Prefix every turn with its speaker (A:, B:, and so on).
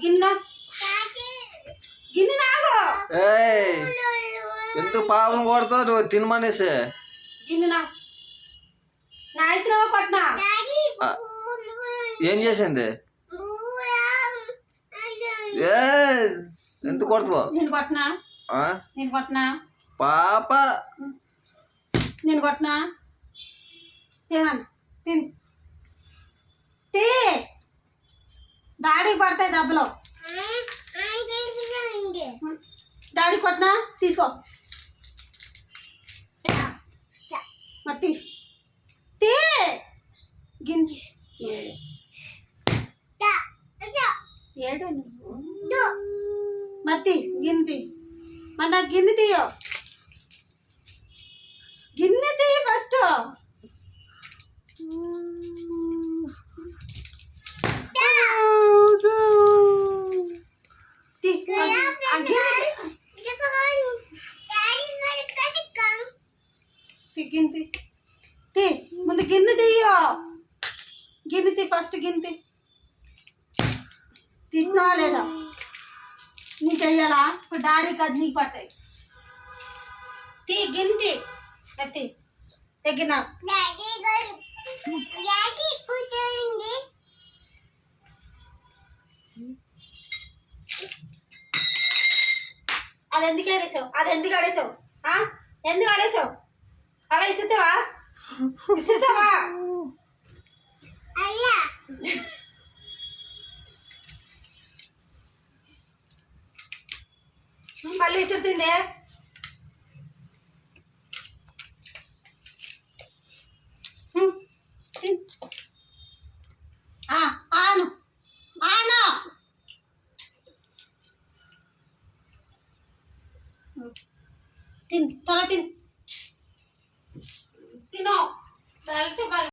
A: గిన్నె గిన్నె నాగు
B: ఎందుకు పాపం కొడతావు నువ్వు తినమనేసి
A: గిన్నె నా ఇద్దరు కొట్టినా
B: ఏం చేసింది ఎందుకు కొడతావు
A: నేను కొట్టినా నేను కొట్టినా
B: పాప
A: నేను కొట్టినా తినండి తిని డాడీకి పడతాయి డబ్బులు డాడీ కొట్టినా తీసుకో మరి తీ గింజి ఏడు మరి గిన్నె మరి నాకు గిన్నె తీయో గిన్నె తీయి ఫస్ట్ గిన్నె ముందు గిన్నె తీయో గిన్నె తీ ఫస్ట్ గిన్నె తిన్నావా లేదా నీ చెయ్యాలా ఇప్పుడు డాడీకి అది నీకు పట్టాయి గిన్నె తీ తగ్గిన అది ఎందుకు ఆడేసావు ఎందుకు ఆడేసావు అలా ఇస్తావా మళ్ళీ ఇస్తుందే ఆను ఆను తిను త్వర తిను తిను